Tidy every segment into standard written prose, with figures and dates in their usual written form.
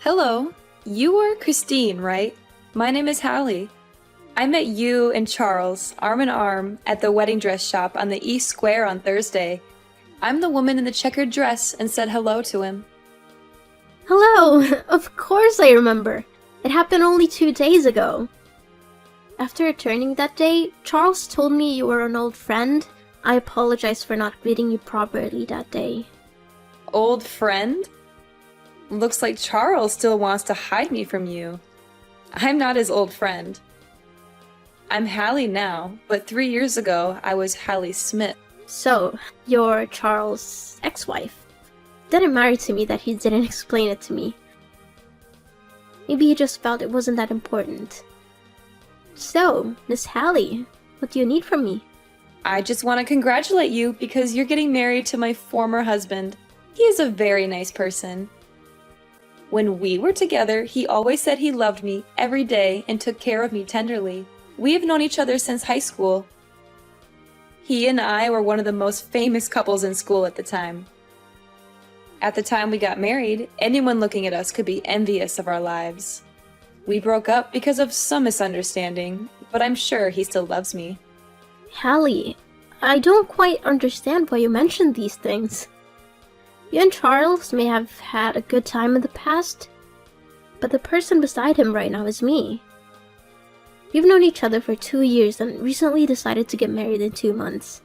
Hello, you are Christine, right? My name is Hallie. I met you and Charles arm in arm at the wedding dress shop on the East Square on Thursday. I'm the woman in the checkered dress and said hello to him. Hello! Of course I remember. It happened only 2 days ago. After returning that day, Charles told me you were an old friend. I apologize for not greeting you properly that day. Old friend? Looks like Charles still wants to hide me from you. I'm not his old friend. I'm Hallie now, but 3 years ago I was Hallie Smith. So, you're Charles' ex-wife. Didn't matter to me that he didn't explain it to me. Maybe he just felt it wasn't that important. So, Miss Hallie, what do you need from me? I just want to congratulate you because you're getting married to my former husband. He is a very nice person. When we were together, he always said he loved me every day and took care of me tenderly. We have known each other since high school. He and I were one of the most famous couples in school at the time. At the time we got married, anyone looking at us could be envious of our lives. We broke up because of some misunderstanding, but I'm sure he still loves me. Hallie, I don't quite understand why you mentioned these things. You and Charles may have had a good time in the past, but the person beside him right now is me. We've known each other for 2 years and recently decided to get married in 2 months.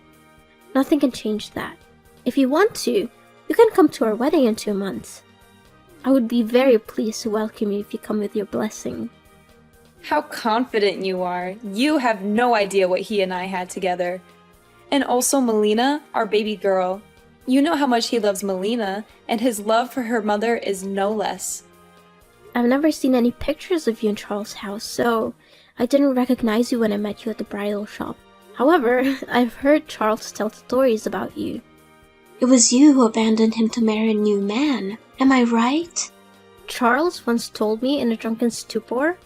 Nothing can change that. If you want to, you can come to our wedding in 2 months. I would be very pleased to welcome you if you come with your blessing. How confident you are. You have no idea what he and I had together. And also Melina, our baby girl. You know how much he loves Melina, and his love for her mother is no less. I've never seen any pictures of you in Charles' house, so I didn't recognize you when I met you at the bridal shop. However, I've heard Charles tell stories about you. It was you who abandoned him to marry a new man. Am I right? Charles once told me in a drunken stupor,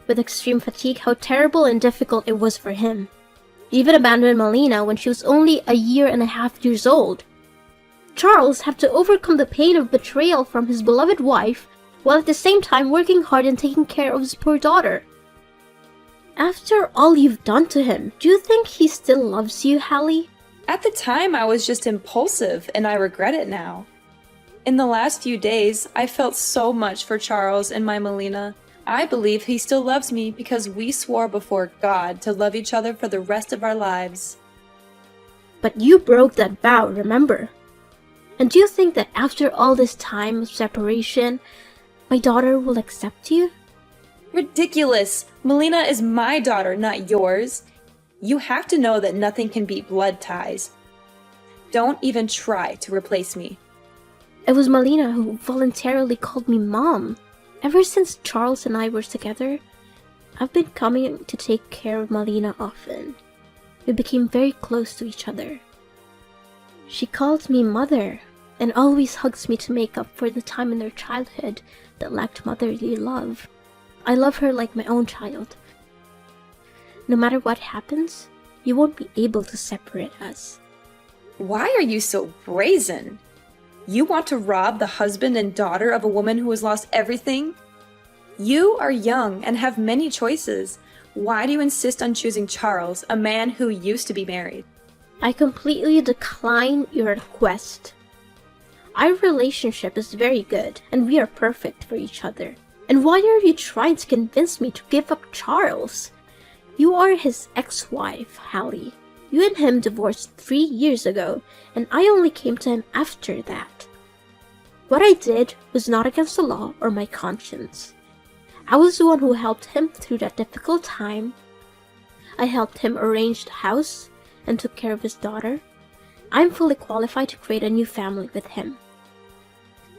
with extreme fatigue, how terrible and difficult it was for him. He even abandoned Melina when she was only 1.5 years old. Charles had to overcome the pain of betrayal from his beloved wife, while at the same time working hard and taking care of his poor daughter. After all you've done to him, do you think he still loves you, Hallie? At the time, I was just impulsive, and I regret it now. In the last few days, I felt so much for Charles and my Melina. I believe he still loves me because we swore before God to love each other for the rest of our lives. But you broke that vow, remember? And do you think that after all this time of separation, my daughter will accept you? Ridiculous! Melina is my daughter, not yours. You have to know that nothing can beat blood ties. Don't even try to replace me. It was Melina who voluntarily called me Mom. Ever since Charles and I were together, I've been coming to take care of Melina often. We became very close to each other. She calls me Mother and always hugs me to make up for the time in their childhood that lacked motherly love. I love her like my own child. No matter what happens, you won't be able to separate us. Why are you so brazen? You want to rob the husband and daughter of a woman who has lost everything? You are young and have many choices. Why do you insist on choosing Charles, a man who used to be married? I completely decline your request. Our relationship is very good, and we are perfect for each other. And why are you trying to convince me to give up Charles? You are his ex-wife, Hallie. You and him divorced 3 years ago, and I only came to him after that. What I did was not against the law or my conscience. I was the one who helped him through that difficult time. I helped him arrange the house and took care of his daughter. I'm fully qualified to create a new family with him.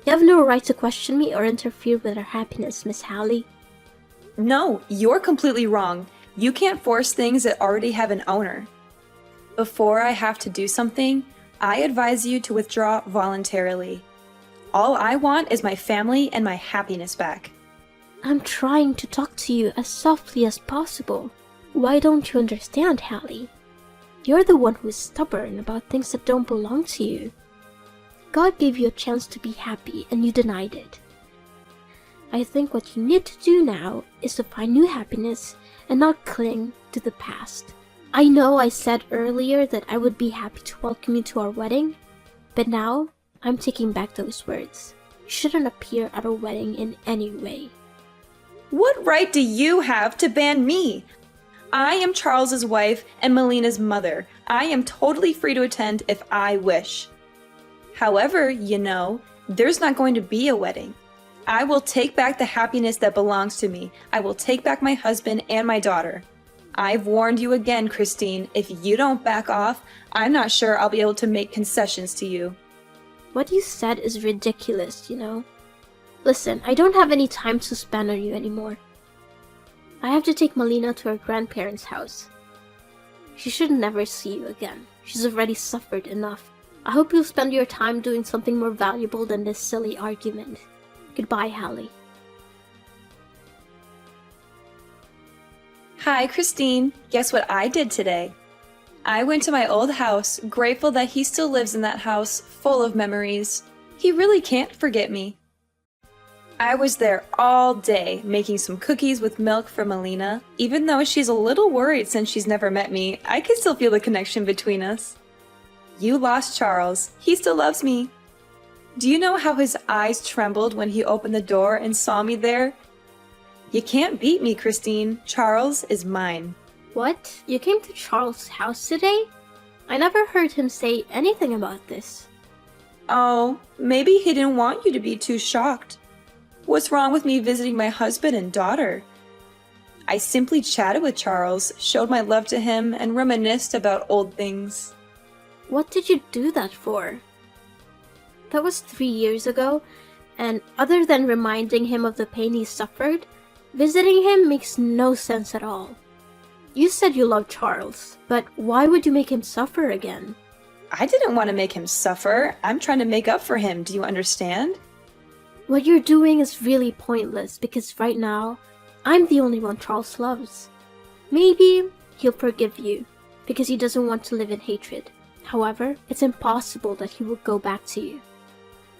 You have no right to question me or interfere with our happiness, Miss Hallie. No, you're completely wrong. You can't force things that already have an owner. Before I have to do something, I advise you to withdraw voluntarily. All I want is my family and my happiness back. I'm trying to talk to you as softly as possible. Why don't you understand, Hallie? You're the one who is stubborn about things that don't belong to you. God gave you a chance to be happy and you denied it. I think what you need to do now is to find new happiness and not cling to the past. I know I said earlier that I would be happy to welcome you to our wedding, but now I'm taking back those words. You shouldn't appear at our wedding in any way. What right do you have to ban me? I am Charles's wife and Melina's mother. I am totally free to attend if I wish. However, there's not going to be a wedding. I will take back the happiness that belongs to me. I will take back my husband and my daughter. I've warned you again, Christine. If you don't back off, I'm not sure I'll be able to make concessions to you. What you said is ridiculous, Listen, I don't have any time to spend on you anymore. I have to take Melina to her grandparents' house. She should never see you again. She's already suffered enough. I hope you'll spend your time doing something more valuable than this silly argument. Goodbye, Hallie. Hi, Christine. Guess what I did today? I went to my old house, grateful that he still lives in that house, full of memories. He really can't forget me. I was there all day, making some cookies with milk for Melina. Even though she's a little worried since she's never met me, I can still feel the connection between us. You lost Charles. He still loves me. Do you know how his eyes trembled when he opened the door and saw me there? You can't beat me, Christine. Charles is mine. What? You came to Charles' house today? I never heard him say anything about this. Oh, maybe he didn't want you to be too shocked. What's wrong with me visiting my husband and daughter? I simply chatted with Charles, showed my love to him, and reminisced about old things. What did you do that for? That was 3 years ago, and other than reminding him of the pain he suffered, visiting him makes no sense at all. You said you loved Charles, but why would you make him suffer again? I didn't want to make him suffer. I'm trying to make up for him. Do you understand? What you're doing is really pointless because right now, I'm the only one Charles loves. Maybe he'll forgive you because he doesn't want to live in hatred. However, it's impossible that he will go back to you.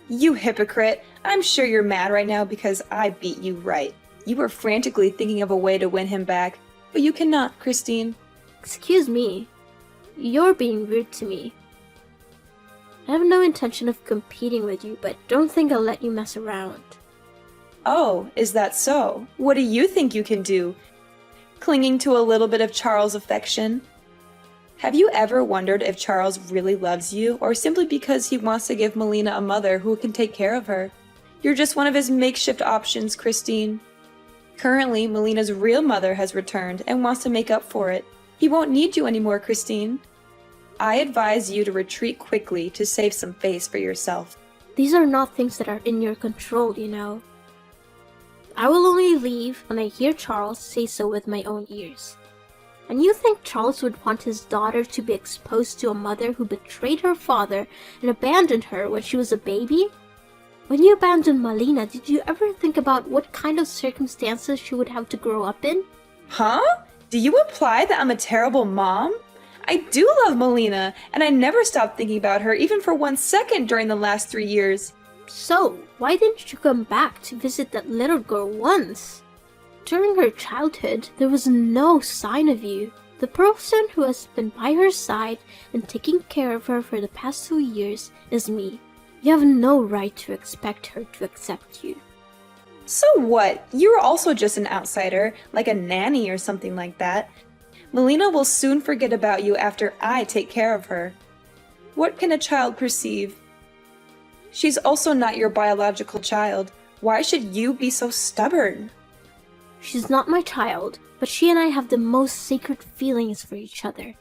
You hypocrite! I'm sure you're mad right now because I beat you right. You were frantically thinking of a way to win him back, but you cannot, Christine. Excuse me. You're being rude to me. I have no intention of competing with you, but don't think I'll let you mess around. Oh, is that so? What do you think you can do? Clinging to a little bit of Charles' affection? Have you ever wondered if Charles really loves you, or simply because he wants to give Melina a mother who can take care of her? You're just one of his makeshift options, Christine. Currently, Melina's real mother has returned and wants to make up for it. He won't need you anymore, Christine. I advise you to retreat quickly to save some face for yourself. These are not things that are in your control, I will only leave when I hear Charles say so with my own ears. And you think Charles would want his daughter to be exposed to a mother who betrayed her father and abandoned her when she was a baby? When you abandoned Melina, did you ever think about what kind of circumstances she would have to grow up in? Huh? Do you imply that I'm a terrible mom? I do love Melina, and I never stopped thinking about her even for 1 second during the last 3 years. So, why didn't you come back to visit that little girl once? During her childhood, there was no sign of you. The person who has been by her side and taking care of her for the past 2 years is me. You have no right to expect her to accept you. So what? You're also just an outsider, like a nanny or something like that. Melina will soon forget about you after I take care of her. What can a child perceive? She's also not your biological child. Why should you be so stubborn? She's not my child, but she and I have the most sacred feelings for each other.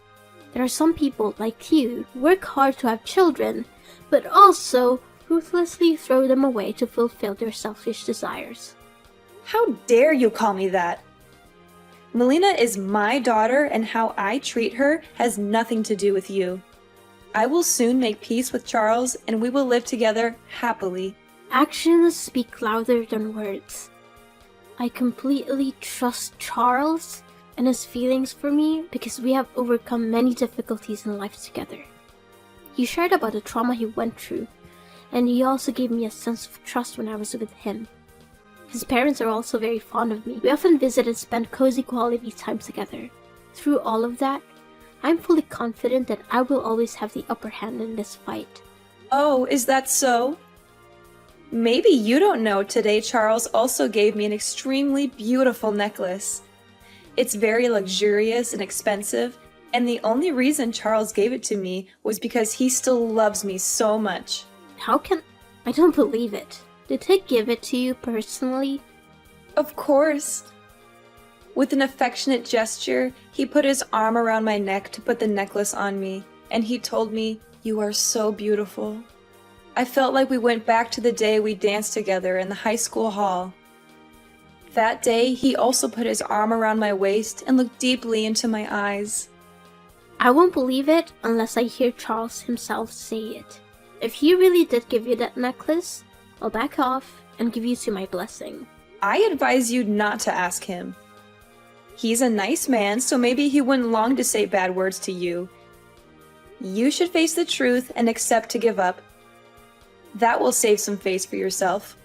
There are some people like you who work hard to have children, but also ruthlessly throw them away to fulfill their selfish desires. How dare you call me that? Melina is my daughter, and how I treat her has nothing to do with you. I will soon make peace with Charles, and we will live together happily. Actions speak louder than words. I completely trust Charles and his feelings for me because we have overcome many difficulties in life together. He shared about the trauma he went through, and he also gave me a sense of trust when I was with him. His parents are also very fond of me. We often visit and spend cozy quality time together. Through all of that, I'm fully confident that I will always have the upper hand in this fight. Oh, is that so? Maybe you don't know today Charles also gave me an extremely beautiful necklace. It's very luxurious and expensive, and the only reason Charles gave it to me was because he still loves me so much. How can... I don't believe it. Did he give it to you personally? Of course. With an affectionate gesture, he put his arm around my neck to put the necklace on me, and he told me, "You are so beautiful." I felt like we went back to the day we danced together in the high school hall. That day, he also put his arm around my waist and looked deeply into my eyes. I won't believe it unless I hear Charles himself say it. If he really did give you that necklace, I'll back off and give you to my blessing. I advise you not to ask him. He's a nice man, so maybe he wouldn't long to say bad words to you. You should face the truth and accept to give up. That will save some face for yourself.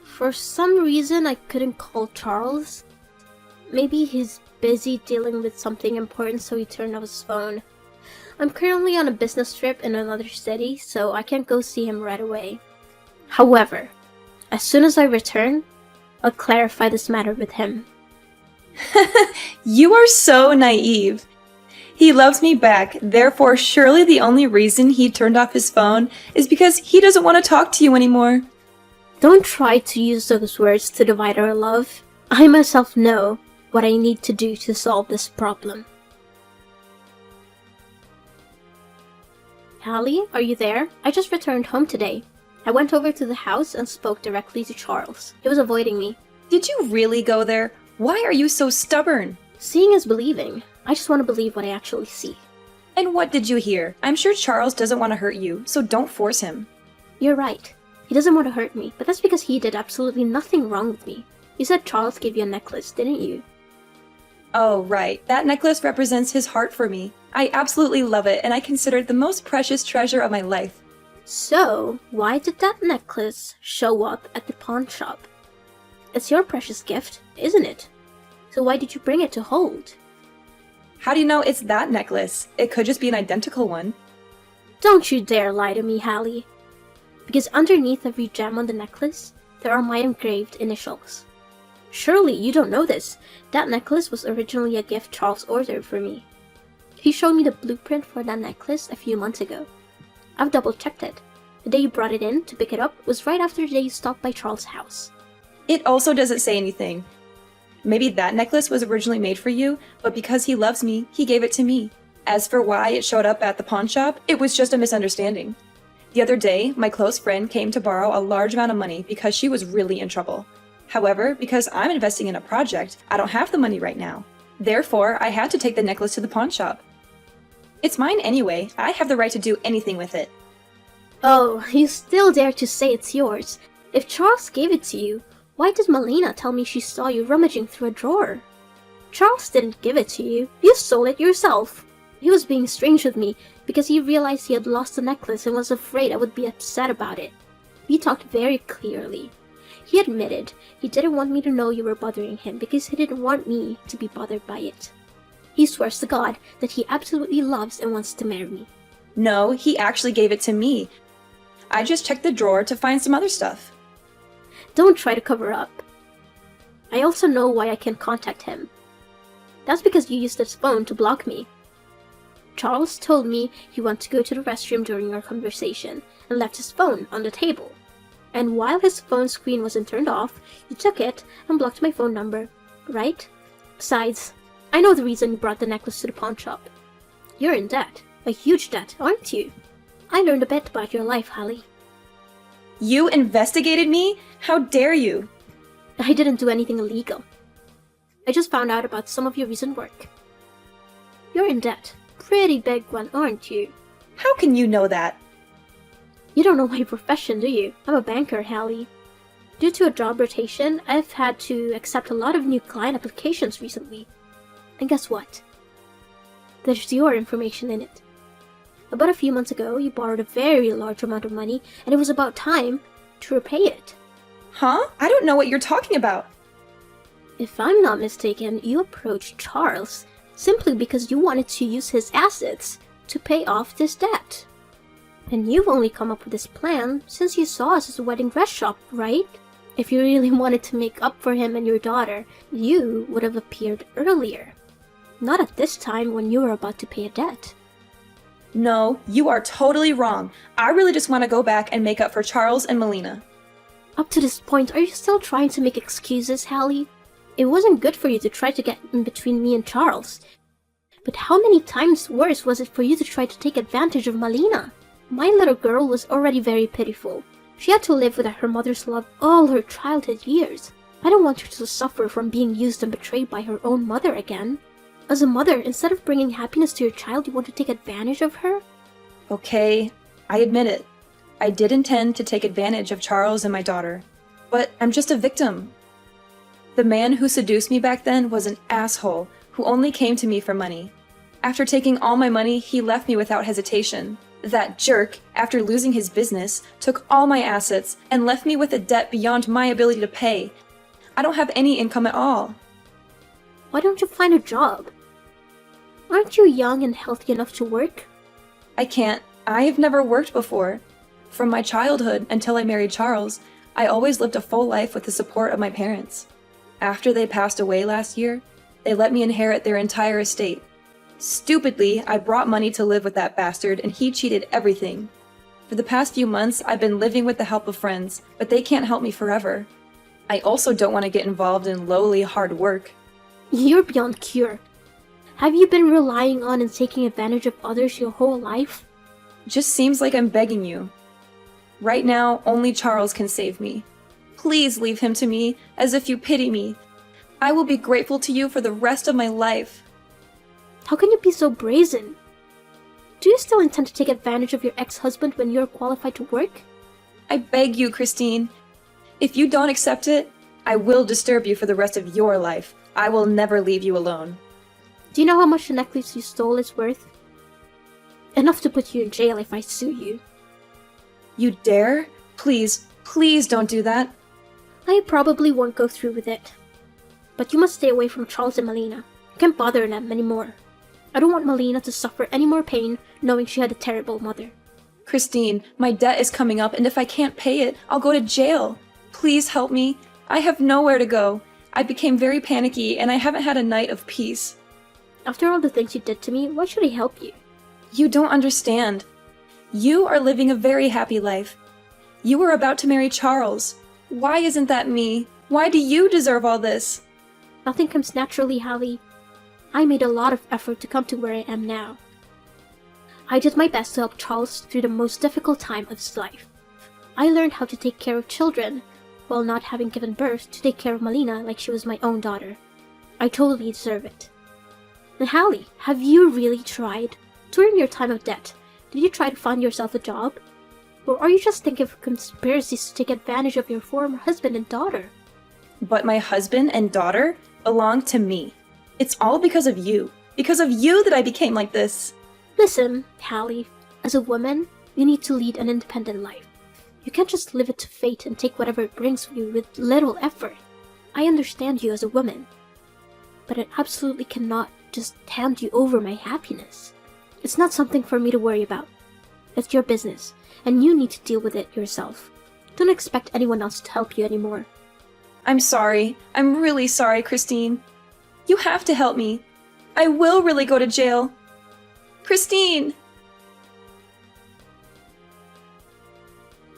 For some reason, I couldn't call Charles. Maybe he's busy dealing with something important, so he turned off his phone. I'm currently on a business trip in another city, so I can't go see him right away. However, as soon as I return, I'll clarify this matter with him. You are so naive. He loves me back, therefore surely the only reason he turned off his phone is because he doesn't want to talk to you anymore. Don't try to use those words to divide our love. I myself know what I need to do to solve this problem. Hallie, are you there? I just returned home today. I went over to the house and spoke directly to Charles. He was avoiding me. Did you really go there? Why are you so stubborn? Seeing is believing. I just want to believe what I actually see. And what did you hear? I'm sure Charles doesn't want to hurt you, so don't force him. You're right. He doesn't want to hurt me, but that's because he did absolutely nothing wrong with me. You said Charles gave you a necklace, didn't you? Oh, right. That necklace represents his heart for me. I absolutely love it, and I consider it the most precious treasure of my life. So, why did that necklace show up at the pawn shop? It's your precious gift, isn't it? So why did you bring it to hold? How do you know it's that necklace? It could just be an identical one. Don't you dare lie to me, Hallie. Because underneath every gem on the necklace, there are my engraved initials. Surely you don't know this. That necklace was originally a gift Charles ordered for me. He showed me the blueprint for that necklace a few months ago. I've double-checked it. The day you brought it in to pick it up was right after the day you stopped by Charles' house. It also doesn't say anything. Maybe that necklace was originally made for you, but because he loves me, he gave it to me. As for why it showed up at the pawn shop, it was just a misunderstanding. The other day, my close friend came to borrow a large amount of money because she was really in trouble. However, because I'm investing in a project, I don't have the money right now. Therefore, I had to take the necklace to the pawn shop. It's mine anyway. I have the right to do anything with it. Oh, you still dare to say it's yours. If Charles gave it to you, why did Melina tell me she saw you rummaging through a drawer? Charles didn't give it to you. You stole it yourself. He was being strange with me because he realized he had lost the necklace and was afraid I would be upset about it. We talked very clearly. He admitted he didn't want me to know you were bothering him because he didn't want me to be bothered by it. He swears to God that he absolutely loves and wants to marry me. No, he actually gave it to me. I just checked the drawer to find some other stuff. Don't try to cover up. I also know why I can't contact him. That's because you used his phone to block me. Charles told me he went to go to the restroom during our conversation and left his phone on the table. And while his phone screen wasn't turned off, you took it and blocked my phone number, right? Besides, I know the reason you brought the necklace to the pawn shop. You're in debt. A huge debt, aren't you? I learned a bit about your life, Hallie. You investigated me? How dare you? I didn't do anything illegal. I just found out about some of your recent work. You're in debt. Pretty big one, aren't you? How can you know that? You don't know my profession, do you? I'm a banker, Hallie. Due to a job rotation, I've had to accept a lot of new client applications recently. And guess what? There's your information in it. About a few months ago, you borrowed a very large amount of money, and it was about time to repay it. Huh? I don't know what you're talking about. If I'm not mistaken, you approached Charles simply because you wanted to use his assets to pay off this debt. And you've only come up with this plan since you saw us as a wedding dress shop, right? If you really wanted to make up for him and your daughter, you would have appeared earlier. Not at this time when you were about to pay a debt. No, you are totally wrong. I really just want to go back and make up for Charles and Melina. Up to this point, are you still trying to make excuses, Hallie? It wasn't good for you to try to get in between me and Charles. But how many times worse was it for you to try to take advantage of Melina? My little girl was already very pitiful. She had to live without her mother's love all her childhood years. I don't want her to suffer from being used and betrayed by her own mother again. As a mother, instead of bringing happiness to your child, you want to take advantage of her? Okay, I admit it. I did intend to take advantage of Charles and my daughter. But I'm just a victim. The man who seduced me back then was an asshole who only came to me for money. After taking all my money, he left me without hesitation. That jerk, after losing his business, took all my assets and left me with a debt beyond my ability to pay. I don't have any income at all. Why don't you find a job? Aren't you young and healthy enough to work? I can't. I've never worked before. From my childhood until I married Charles, I always lived a full life with the support of my parents. After they passed away last year, they let me inherit their entire estate. Stupidly, I brought money to live with that bastard and he cheated everything. For the past few months, I've been living with the help of friends, but they can't help me forever. I also don't want to get involved in lowly, hard work. You're beyond cure. Have you been relying on and taking advantage of others your whole life? Just seems like I'm begging you. Right now, only Charles can save me. Please leave him to me, as if you pity me. I will be grateful to you for the rest of my life. How can you be so brazen? Do you still intend to take advantage of your ex-husband when you're qualified to work? I beg you, Christine. If you don't accept it, I will disturb you for the rest of your life. I will never leave you alone. Do you know how much the necklace you stole is worth? Enough to put you in jail if I sue you. You dare? Please, please don't do that. I probably won't go through with it. But you must stay away from Charles and Melina. You can't bother them anymore. I don't want Melina to suffer any more pain knowing she had a terrible mother. Christine, my debt is coming up, and if I can't pay it, I'll go to jail. Please help me. I have nowhere to go. I became very panicky, and I haven't had a night of peace. After all the things you did to me, why should I help you? You don't understand. You are living a very happy life. You are about to marry Charles. Why isn't that me? Why do you deserve all this? Nothing comes naturally, Hallie. I made a lot of effort to come to where I am now. I did my best to help Charles through the most difficult time of his life. I learned how to take care of children, while not having given birth to take care of Melina like she was my own daughter. I totally deserve it. And Hallie, have you really tried? During your time of debt, did you try to find yourself a job? Or are you just thinking of conspiracies to take advantage of your former husband and daughter? But my husband and daughter belong to me. It's all because of you. Because of you that I became like this. Listen, Hallie, as a woman, you need to lead an independent life. You can't just leave it to fate and take whatever it brings for you with little effort. I understand you as a woman, but I absolutely cannot just hand you over my happiness. It's not something for me to worry about. It's your business, and you need to deal with it yourself. Don't expect anyone else to help you anymore. I'm sorry. I'm really sorry, Christine. You have to help me. I will really go to jail. Christine!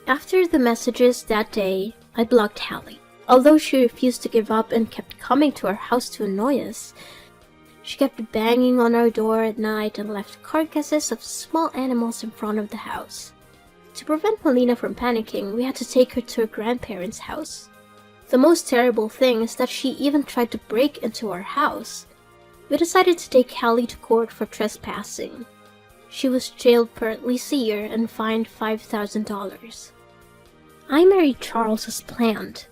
After the messages that day, I blocked Hallie. Although she refused to give up and kept coming to our house to annoy us, she kept banging on our door at night and left carcasses of small animals in front of the house. To prevent Melina from panicking, we had to take her to her grandparents' house. The most terrible thing is that she even tried to break into our house. We decided to take Hallie to court for trespassing. She was jailed for at least a year and fined $5,000. I married Charles as planned.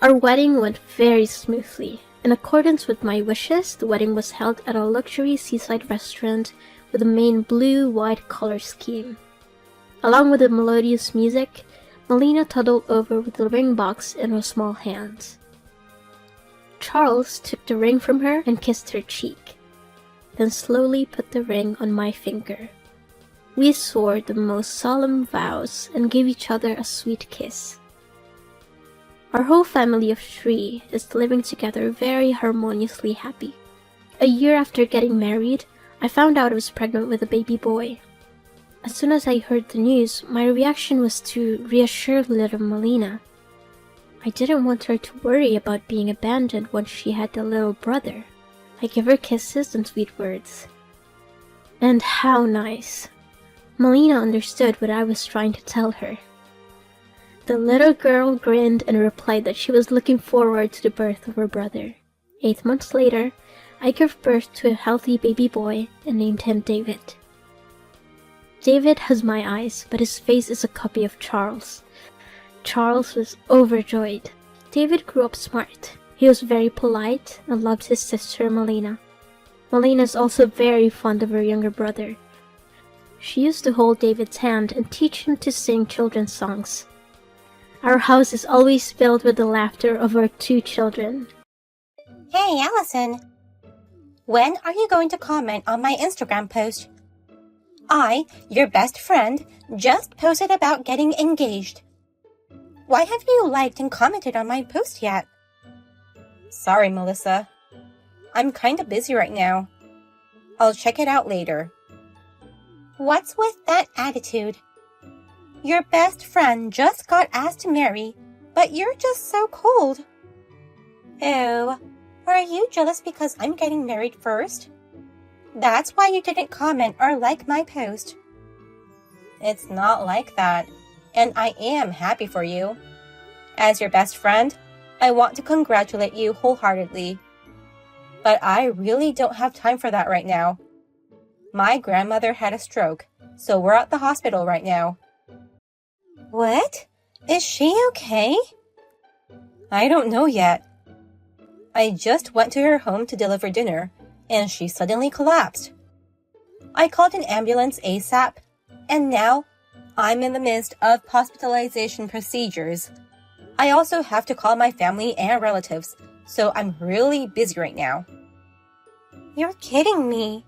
Our wedding went very smoothly. In accordance with my wishes, the wedding was held at a luxury seaside restaurant with a main blue-white color scheme. Along with the melodious music, Melina toddled over with the ring box in her small hands. Charles took the ring from her and kissed her cheek, then slowly put the ring on my finger. We swore the most solemn vows and gave each other a sweet kiss. Our whole family of 3 is living together very harmoniously happy. A year after getting married, I found out I was pregnant with a baby boy. As soon as I heard the news, my reaction was to reassure little Melina. I didn't want her to worry about being abandoned once she had a little brother. I gave her kisses and sweet words. And how nice! Melina understood what I was trying to tell her. The little girl grinned and replied that she was looking forward to the birth of her brother. 8 months later, I gave birth to a healthy baby boy and named him David. David has my eyes, but his face is a copy of Charles. Charles was overjoyed. David grew up smart. He was very polite and loved his sister Melina. Melina is also very fond of her younger brother. She used to hold David's hand and teach him to sing children's songs. Our house is always filled with the laughter of our 2 children. Hey, Allison. When are you going to comment on my Instagram post? I, your best friend, just posted about getting engaged. Why have you liked and commented on my post yet? Sorry, Melissa. I'm kinda busy right now. I'll check it out later. What's with that attitude? Your best friend just got asked to marry, but you're just so cold. Oh, are you jealous because I'm getting married first? That's why you didn't comment or like my post. It's not like that, and I am happy for you. As your best friend, I want to congratulate you wholeheartedly. But I really don't have time for that right now. My grandmother had a stroke, so we're at the hospital right now. What? Is she okay? I don't know yet. I just went to her home to deliver dinner, and she suddenly collapsed. I called an ambulance ASAP, and now I'm in the midst of hospitalization procedures. I also have to call my family and relatives, so I'm really busy right now. You're kidding me.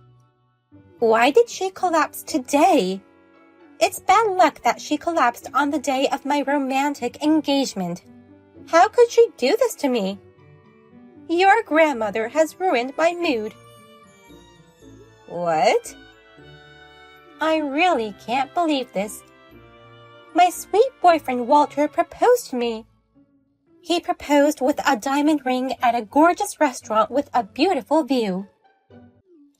Why did she collapse today? It's bad luck that she collapsed on the day of my romantic engagement. How could she do this to me? Your grandmother has ruined my mood. What? I really can't believe this. My sweet boyfriend Walter proposed to me. He proposed with a diamond ring at a gorgeous restaurant with a beautiful view.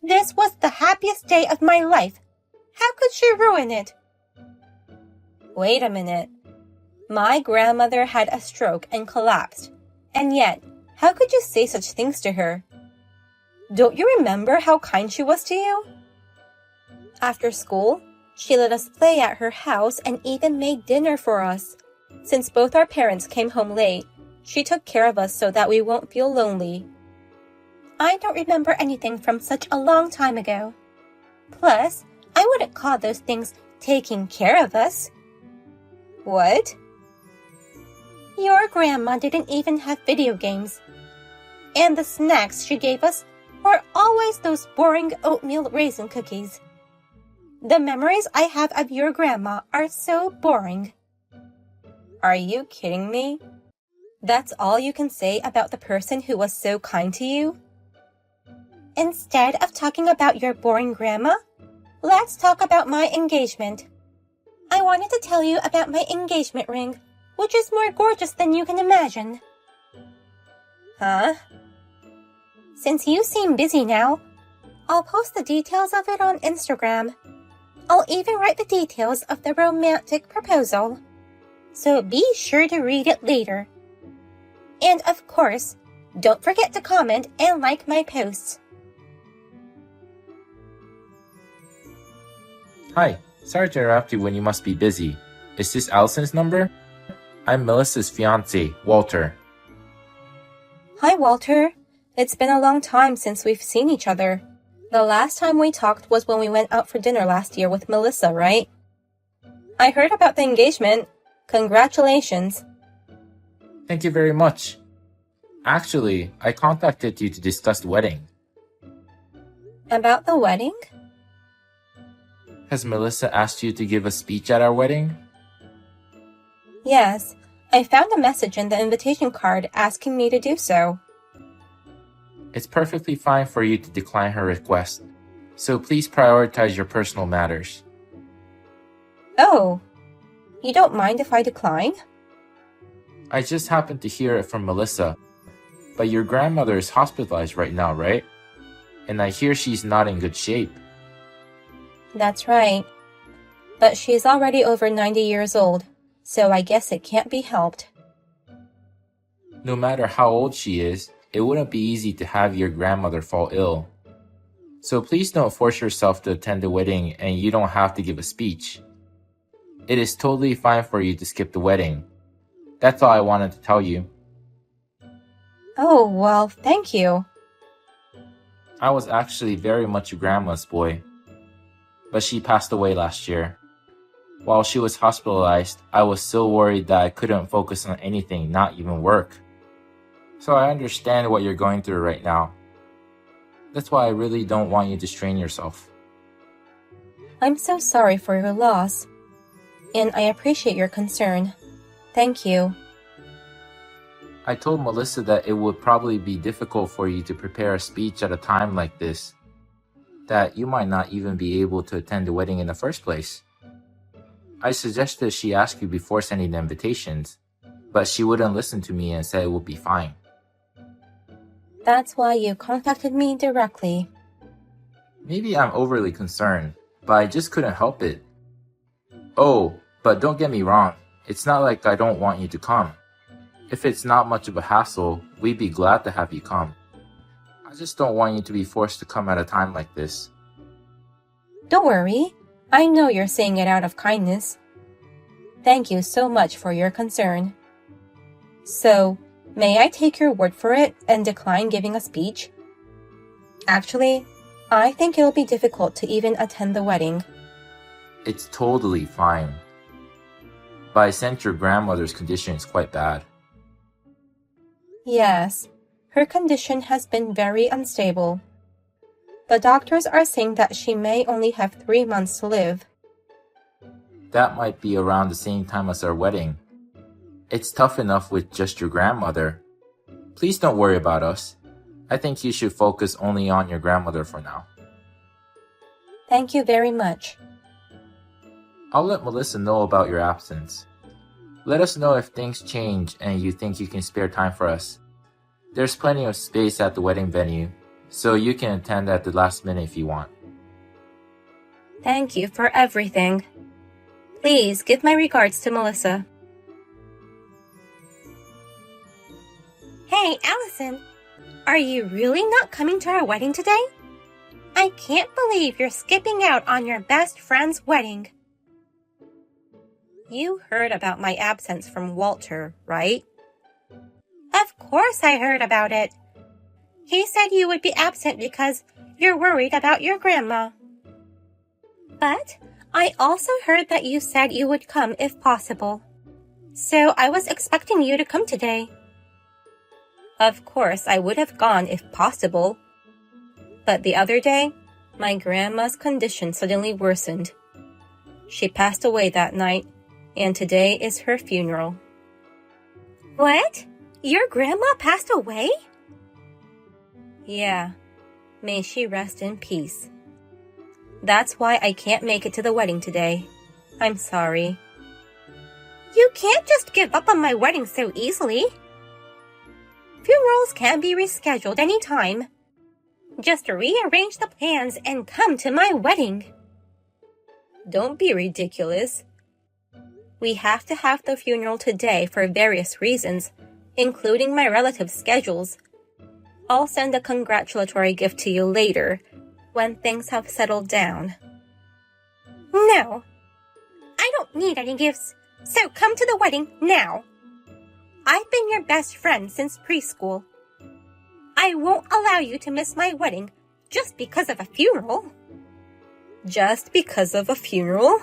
This was the happiest day of my life. How could she ruin it? Wait a minute. My grandmother had a stroke and collapsed, and yet, how could you say such things to her? Don't you remember how kind she was to you? After school, she let us play at her house and even made dinner for us. Since both our parents came home late, she took care of us so that we won't feel lonely. I don't remember anything from such a long time ago. Plus, I wouldn't call those things taking care of us. What? Your grandma didn't even have video games. And the snacks she gave us were always those boring oatmeal raisin cookies. The memories I have of your grandma are so boring. Are you kidding me? That's all you can say about the person who was so kind to you? Instead of talking about your boring grandma, let's talk about my engagement. I wanted to tell you about my engagement ring, which is more gorgeous than you can imagine. Huh? Since you seem busy now, I'll post the details of it on Instagram. I'll even write the details of the romantic proposal. So be sure to read it later. And of course, don't forget to comment and like my posts. Hi, sorry to interrupt you when you must be busy. Is this Allison's number? I'm Melissa's fiance, Walter. Hi, Walter. It's been a long time since we've seen each other. The last time we talked was when we went out for dinner last year with Melissa, right? I heard about the engagement. Congratulations. Thank you very much. Actually, I contacted you to discuss the wedding. About the wedding? Has Melissa asked you to give a speech at our wedding? Yes, I found a message in the invitation card asking me to do so. It's perfectly fine for you to decline her request, so please prioritize your personal matters. Oh, you don't mind if I decline? I just happened to hear it from Melissa, but your grandmother is hospitalized right now, right? And I hear she's not in good shape. That's right. But she's already over 90 years old, so I guess it can't be helped. No matter how old she is, it wouldn't be easy to have your grandmother fall ill. So please don't force yourself to attend the wedding and you don't have to give a speech. It is totally fine for you to skip the wedding. That's all I wanted to tell you. Oh, well, thank you. I was actually very much your grandma's boy, but she passed away last year. While she was hospitalized, I was so worried that I couldn't focus on anything, not even work. So I understand what you're going through right now. That's why I really don't want you to strain yourself. I'm so sorry for your loss, and I appreciate your concern. Thank you. I told Melissa that it would probably be difficult for you to prepare a speech at a time like this, that you might not even be able to attend the wedding in the first place. I suggested she ask you before sending the invitations, but she wouldn't listen to me and said it would be fine. That's why you contacted me directly. Maybe I'm overly concerned, but I just couldn't help it. Oh, but don't get me wrong, it's not like I don't want you to come. If it's not much of a hassle, we'd be glad to have you come. I just don't want you to be forced to come at a time like this. Don't worry. I know you're saying it out of kindness. Thank you so much for your concern. So, may I take your word for it and decline giving a speech? Actually, I think it'll be difficult to even attend the wedding. It's totally fine. But I sense your grandmother's condition is quite bad. Yes, her condition has been very unstable. The doctors are saying that she may only have 3 months to live. That might be around the same time as our wedding. It's tough enough with just your grandmother. Please don't worry about us. I think you should focus only on your grandmother for now. Thank you very much. I'll let Melissa know about your absence. Let us know if things change and you think you can spare time for us. There's plenty of space at the wedding venue, so you can attend at the last minute if you want. Thank you for everything. Please give my regards to Melissa. Hey, Allison, are you really not coming to our wedding today? I can't believe you're skipping out on your best friend's wedding. You heard about my absence from Walter, right? Of course I heard about it. He said you would be absent because you're worried about your grandma. But I also heard that you said you would come if possible. So I was expecting you to come today. Of course, I would have gone if possible. But the other day, my grandma's condition suddenly worsened. She passed away that night, and today is her funeral. What? Your grandma passed away? Yeah. May she rest in peace. That's why I can't make it to the wedding today. I'm sorry. You can't just give up on my wedding so easily. Funerals can be rescheduled anytime. Just rearrange the plans and come to my wedding. Don't be ridiculous. We have to have the funeral today for various reasons, including my relatives' schedules. I'll send a congratulatory gift to you later, when things have settled down. No, I don't need any gifts, so come to the wedding now. I've been your best friend since preschool. I won't allow you to miss my wedding just because of a funeral. Just because of a funeral?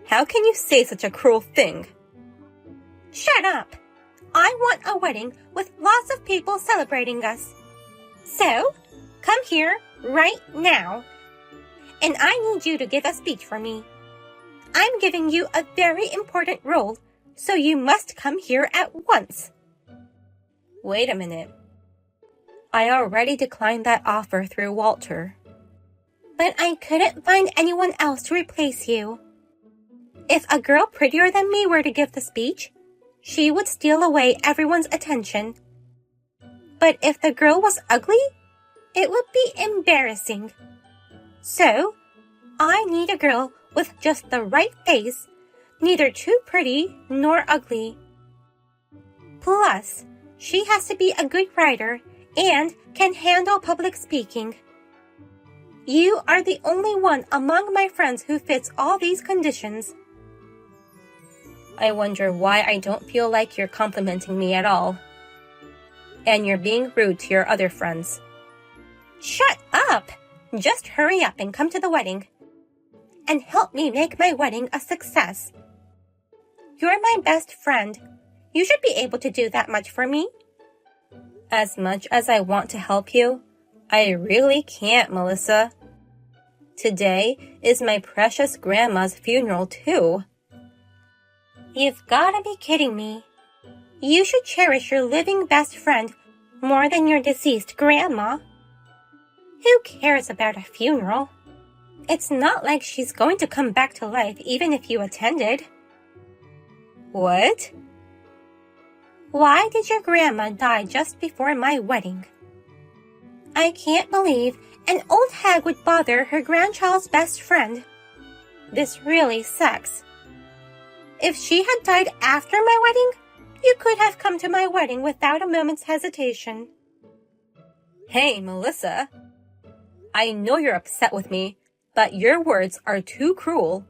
How can you say such a cruel thing? Shut up! I want a wedding with lots of people celebrating us. So, come here right now. And I need you to give a speech for me. I'm giving you a very important role, so you must come here at once. Wait a minute. I already declined that offer through Walter. But I couldn't find anyone else to replace you. If a girl prettier than me were to give the speech, she would steal away everyone's attention. But if the girl was ugly, it would be embarrassing. So, I need a girl with just the right face, neither too pretty nor ugly. Plus, she has to be a good writer and can handle public speaking. You are the only one among my friends who fits all these conditions. I wonder why I don't feel like you're complimenting me at all. And you're being rude to your other friends. Shut up! Just hurry up and come to the wedding. And help me make my wedding a success. You're my best friend. You should be able to do that much for me. As much as I want to help you, I really can't, Melissa. Today is my precious grandma's funeral, too. You've gotta be kidding me. You should cherish your living best friend more than your deceased grandma. Who cares about a funeral? It's not like she's going to come back to life even if you attended. What? Why did your grandma die just before my wedding? I can't believe an old hag would bother her grandchild's best friend. This really sucks. If she had died after my wedding, you could have come to my wedding without a moment's hesitation. Hey, Melissa. I know you're upset with me, but your words are too cruel.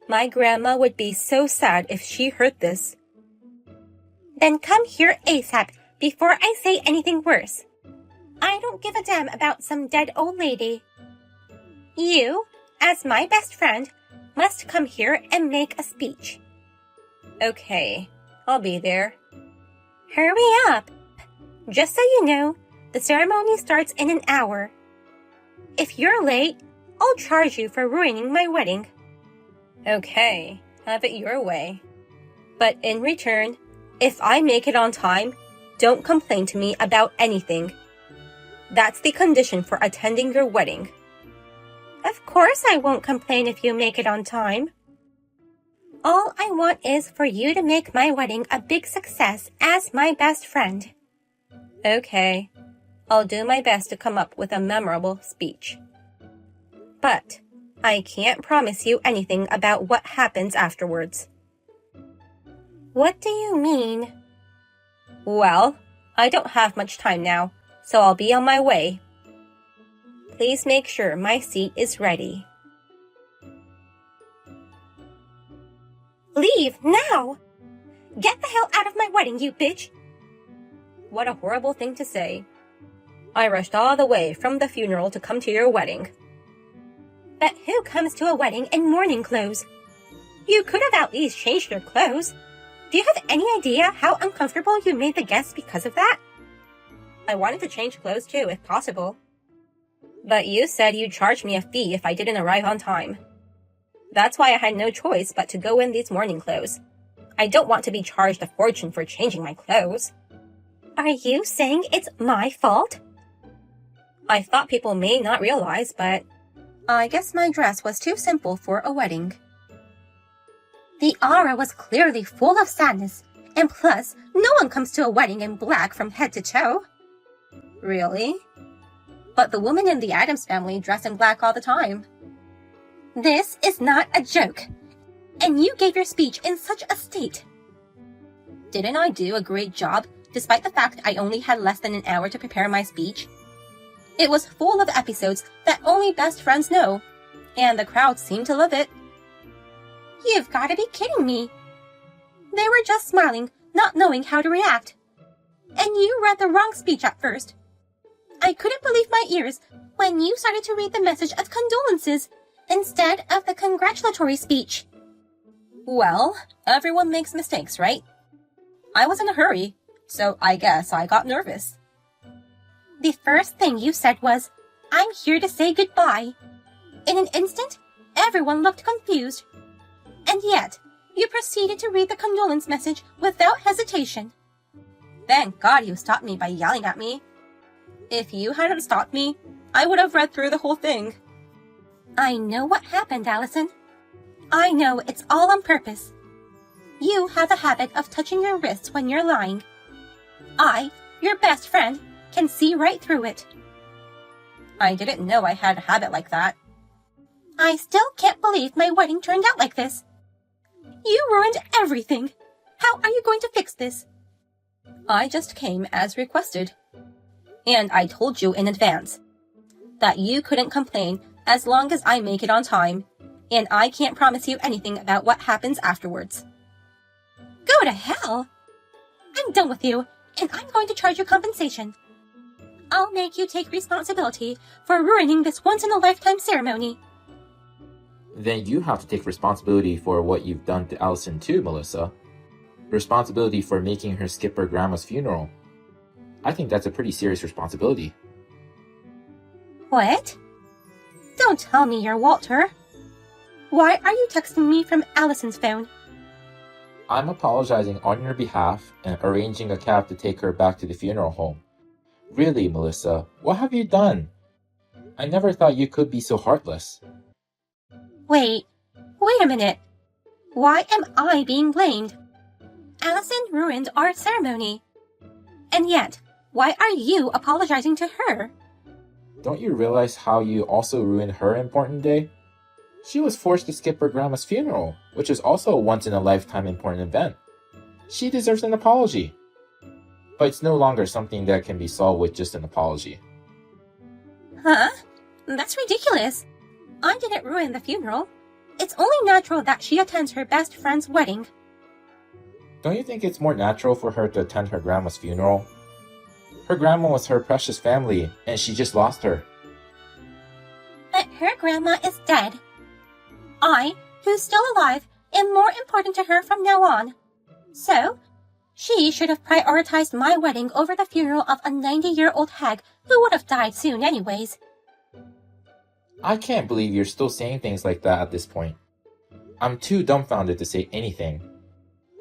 My grandma would be so sad if she heard this. Then come here ASAP before I say anything worse. I don't give a damn about some dead old lady. You, as my best friend, must come here and make a speech. Okay, I'll be there. Hurry up! Just so you know, the ceremony starts in an hour. If you're late, I'll charge you for ruining my wedding. Okay, have it your way. But in return, if I make it on time, don't complain to me about anything. That's the condition for attending your wedding. Of course I won't complain if you make it on time. All I want is for you to make my wedding a big success as my best friend. Okay, I'll do my best to come up with a memorable speech. But I can't promise you anything about what happens afterwards. What do you mean? Well, I don't have much time now, so I'll be on my way. Please make sure my seat is ready. Leave now! Get the hell out of my wedding, you bitch! What a horrible thing to say. I rushed all the way from the funeral to come to your wedding. But who comes to a wedding in mourning clothes? You could have at least changed your clothes. Do you have any idea how uncomfortable you made the guests because of that? I wanted to change clothes too, if possible. But you said you'd charge me a fee if I didn't arrive on time. That's why I had no choice but to go in these mourning clothes. I don't want to be charged a fortune for changing my clothes. Are you saying it's my fault? I thought people may not realize, but I guess my dress was too simple for a wedding. The aura was clearly full of sadness, and plus, no one comes to a wedding in black from head to toe. Really? But the women in the Addams family dress in black all the time. This is not a joke, and you gave your speech in such a state. Didn't I do a great job, despite the fact I only had less than an hour to prepare my speech? It was full of episodes that only best friends know, and the crowd seemed to love it. You've got to be kidding me. They were just smiling, not knowing how to react. And you read the wrong speech at first. I couldn't believe my ears when you started to read the message of condolences instead of the congratulatory speech. Well, everyone makes mistakes, right? I was in a hurry, so I guess I got nervous. The first thing you said was, "I'm here to say goodbye." In an instant, everyone looked confused. And yet, you proceeded to read the condolence message without hesitation. Thank God you stopped me by yelling at me. If you hadn't stopped me, I would have read through the whole thing. I know what happened, Allison. I know it's all on purpose. You have a habit of touching your wrists when you're lying. I, your best friend, can see right through it. I didn't know I had a habit like that. I still can't believe my wedding turned out like this. You ruined everything. How are you going to fix this? I just came as requested. And I told you in advance that you couldn't complain as long as I make it on time, and I can't promise you anything about what happens afterwards. Go to hell! I'm done with you, and I'm going to charge you compensation. I'll make you take responsibility for ruining this once-in-a-lifetime ceremony. Then you have to take responsibility for what you've done to Allison too, Melissa. Responsibility for making her skip her grandma's funeral. I think that's a pretty serious responsibility. What? Don't tell me you're Walter. Why are you texting me from Allison's phone? I'm apologizing on your behalf and arranging a cab to take her back to the funeral home. Really, Melissa, what have you done? I never thought you could be so heartless. Wait a minute. Why am I being blamed? Allison ruined our ceremony. And yet, why are you apologizing to her? Don't you realize how you also ruined her important day? She was forced to skip her grandma's funeral, which is also a once-in-a-lifetime important event. She deserves an apology. But it's no longer something that can be solved with just an apology. Huh? That's ridiculous. I didn't ruin the funeral. It's only natural that she attends her best friend's wedding. Don't you think it's more natural for her to attend her grandma's funeral? Her grandma was her precious family, and she just lost her. But her grandma is dead. I, who's still alive, am more important to her from now on. So, she should have prioritized my wedding over the funeral of a 90-year-old hag who would have died soon anyways. I can't believe you're still saying things like that at this point. I'm too dumbfounded to say anything.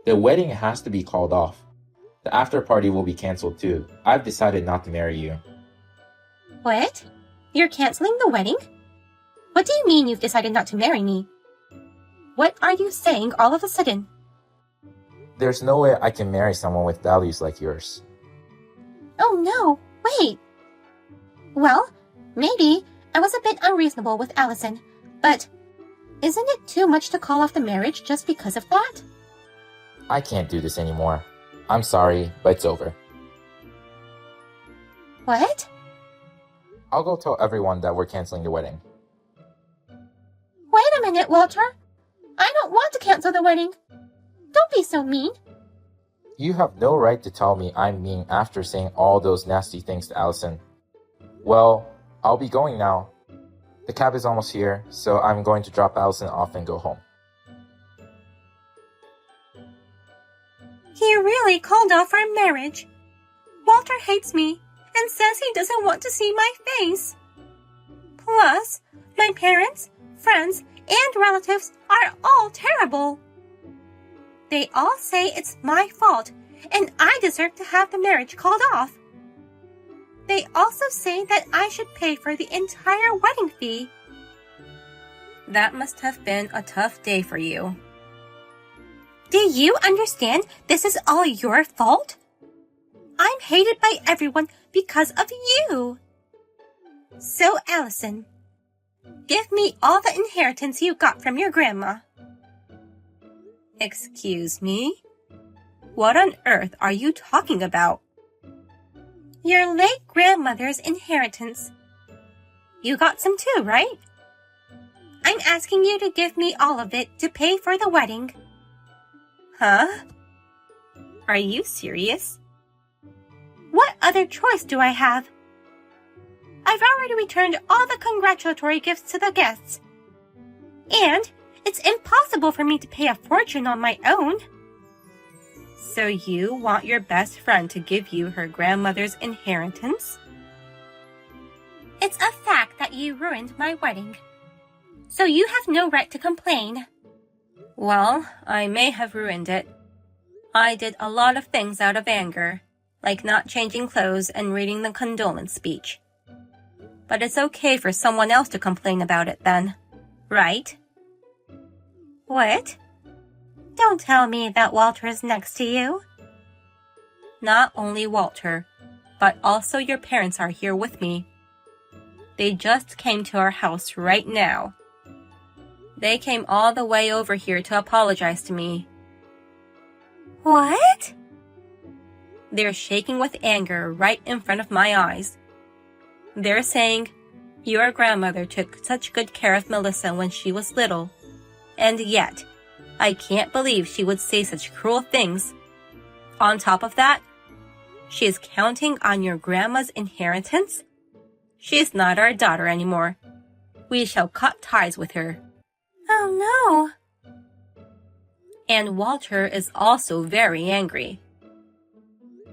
The wedding has to be called off. The after party will be canceled too. I've decided not to marry you. What? You're canceling the wedding? What do you mean you've decided not to marry me? What are you saying all of a sudden? There's no way I can marry someone with values like yours. Oh no, wait. Well, maybe I was a bit unreasonable with Allison, but isn't it too much to call off the marriage just because of that? I can't do this anymore. I'm sorry, but it's over. What? I'll go tell everyone that we're canceling the wedding. Wait a minute, Walter. I don't want to cancel the wedding. Don't be so mean. You have no right to tell me I'm mean after saying all those nasty things to Allison. Well, I'll be going now. The cab is almost here, so I'm going to drop Allison off and go home. He really called off our marriage. Walter hates me and says he doesn't want to see my face. Plus, my parents, friends, and relatives are all terrible. They all say it's my fault and I deserve to have the marriage called off. They also say that I should pay for the entire wedding fee. That must have been a tough day for you. Do you understand this is all your fault? I'm hated by everyone because of you. So, Allison, give me all the inheritance you got from your grandma. Excuse me? What on earth are you talking about? Your late grandmother's inheritance. You got some too, right? I'm asking you to give me all of it to pay for the wedding. Huh? Are you serious? What other choice do I have? I've already returned all the congratulatory gifts to the guests. And it's impossible for me to pay a fortune on my own. So you want your best friend to give you her grandmother's inheritance? It's a fact that you ruined my wedding. So you have no right to complain. Well, I may have ruined it. I did a lot of things out of anger, like not changing clothes and reading the condolence speech. But it's okay for someone else to complain about it then, right? What? Don't tell me that Walter is next to you. Not only Walter, but also your parents are here with me. They just came to our house right now. They came all the way over here to apologize to me. What? They're shaking with anger right in front of my eyes. They're saying, your grandmother took such good care of Melissa when she was little, and yet, I can't believe she would say such cruel things. On top of that, she is counting on your grandma's inheritance? She is not our daughter anymore. We shall cut ties with her. Oh no! And Walter is also very angry.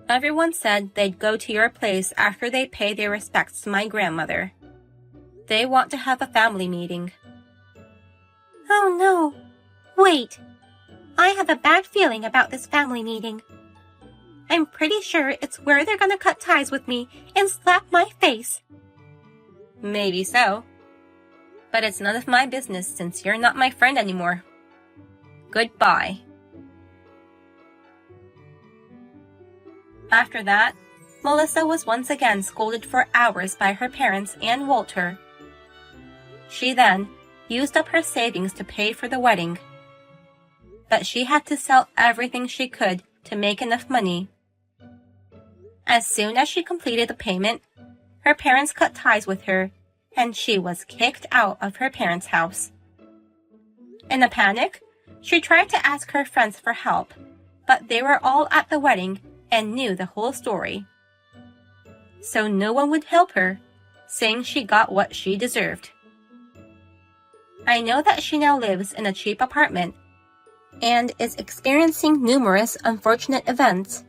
Everyone said they'd go to your place after they pay their respects to my grandmother. They want to have a family meeting. Oh no! Wait! I have a bad feeling about this family meeting. I'm pretty sure it's where they're gonna cut ties with me and slap my face. Maybe so. But it's none of my business since you're not my friend anymore. Goodbye. After that, Melissa was once again scolded for hours by her parents and Walter. She then used up her savings to pay for the wedding. But she had to sell everything she could to make enough money. As soon as she completed the payment, her parents cut ties with her, and she was kicked out of her parents' house. In a panic, she tried to ask her friends for help, but they were all at the wedding and knew the whole story. So no one would help her, saying she got what she deserved. I know that she now lives in a cheap apartment and is experiencing numerous unfortunate events.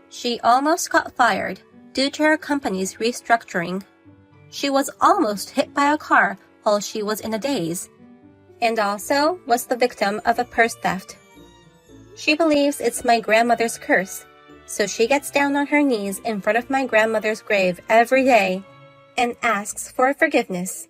She almost got fired due to her company's restructuring. She was almost hit by a car while she was in a daze, and also was the victim of a purse theft. She believes it's my grandmother's curse, so she gets down on her knees in front of my grandmother's grave every day and asks for forgiveness.